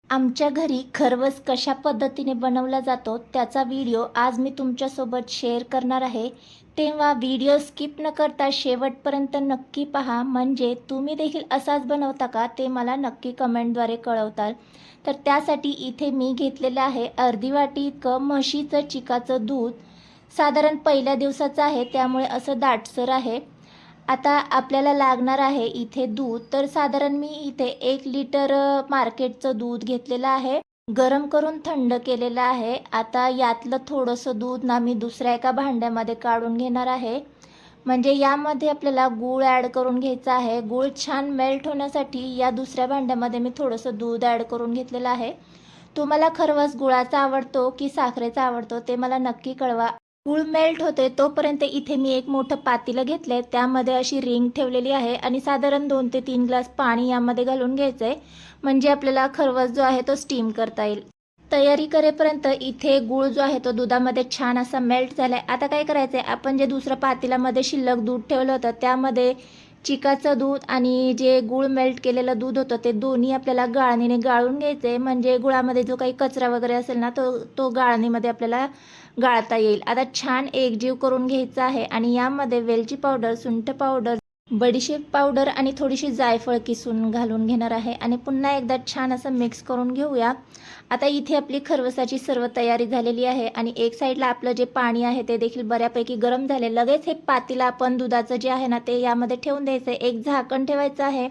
आमच्या घरी खरवस कशा पद्धतीने बनवला जातो त्याचा व्हिडिओ आज मी तुमच्यासोबत शेअर करणार आहे. तेव्हा व्हिडिओ स्किप न करता शेवटपर्यंत नक्की पहा, म्हणजे तुम्ही देखील असाच बनवता का ते मला नक्की कमेंटद्वारे कळवताल. तर त्यासाठी इथे मी घेतलेलं आहे अर्धी वाटी इतकं म्हशीचं चिकाचं दूध. साधारण पहिल्या दिवसाचं आहे त्यामुळे असं दाटसर आहे. आता आपल्याला लागणार आहे इथे दूध, तर साधारण मी इथे 1 लिटर मार्केटचं दूध घेतलेलं आहे. गरम करून थंड केलेलं आहे. आता यातलं थोडंसं दूध ना मी दुसऱ्या एका भांड्यामध्ये काढून घेणार आहे. म्हणजे यामध्ये आपल्याला गूळ ॲड करून घ्यायचा आहे. गूळ छान मेल्ट होण्यासाठी या दुसऱ्या भांड्यामध्ये मी थोडंसं दूध ॲड करून घेतलेलं आहे. तुम्हाला खरवस गुळाचा आवडतो की साखरेचा आवडतो ते मला नक्की कळवा. गूळ मेल्ट होते तोपर्यंत इथे मी एक मोठं पातेलं घेतलंय, त्यामध्ये अशी रिंग ठेवलेली आहे आणि साधारण 2 ते 3 ग्लास पाणी यामध्ये घालून घ्यायचं आहे, म्हणजे आपल्याला खरवस जो आहे तो स्टीम करता येईल. तयारी करेपर्यंत इथे गूळ जो आहे तो दुधामध्ये छान असा मेल्ट झालाय. आता काय करायचं आहे, आपण जे दुसरं पातेल्यामध्ये शिल्लक दूध ठेवलं होतं त्यामध्ये चिकाचं दूध आणि जे गूळ मेल्ट केलेलं दूध होतं ते दोन्ही आपल्याला गाळणीने गाळून घ्यायचं आहे, म्हणजे गुळामध्ये जो काही कचरा वगैरे असेल ना तो तो गाळणीमध्ये आपल्याला गाळता येईल. आता छान एकजीव करून घ्यायचा आहे आणि यामध्ये वेलची पावडर, सुंठ पावडर, बडीशेप पावडर आणि थोडीशी जायफळ किसून घालून घेणार आहे आणि पुन्हा एकदा छान असं मिक्स करून घेऊया. आता इथे आपली खरवसाची सर्व तयारी झालेली आहे आणि एक साईडला आपलं जे पाणी आहे ते देखील बऱ्यापैकी गरम झाले. लगेच हे पातेलं आपण दुधाचं जे आहे ना ते यामध्ये ठेवून द्यायचं आहे. एक झाकण ठेवायचं आहे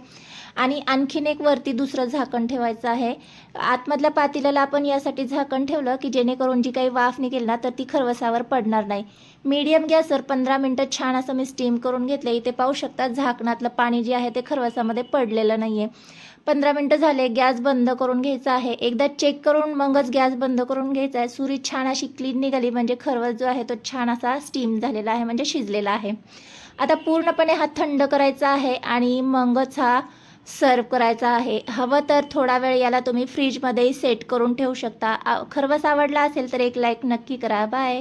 आणि आणखीन एक वरती दुसरं झाकण ठेवायचं आहे. आतमधल्या पातेल्याला आपण यासाठी झाकण ठेवलं की जेणेकरून जी काही वाफ निघेल ना तर ती खरवसावर पडणार नाही. मीडियम गॅसवर 15 मिनटं छान असं मी स्टीम करून घेतलं. इथे पाहू शकता झाकणातलं पाणी जे आहे ते खरवसामध्ये पडलेलं नाही आहे. 15 मिनटं झाले, गॅस बंद करून घ्यायचा आहे. एकदा चेक करून मगच गॅस बंद करून घ्यायचा आहे. सुरी छान अशी क्लीन निघाली म्हणजे खरवस जो आहे तो छान असा स्टीम झालेला आहे, म्हणजे शिजलेला आहे. आता पूर्णपणे हा थंड करायचा आहे आणि मगच हा सर्व करायचा आहे. हवं तर थोडा वेळ याला तुम्ही फ्रीजमध्येही सेट करून ठेवू शकता. खरवस आवडला असेल तर एक लाईक नक्की करा. बाय.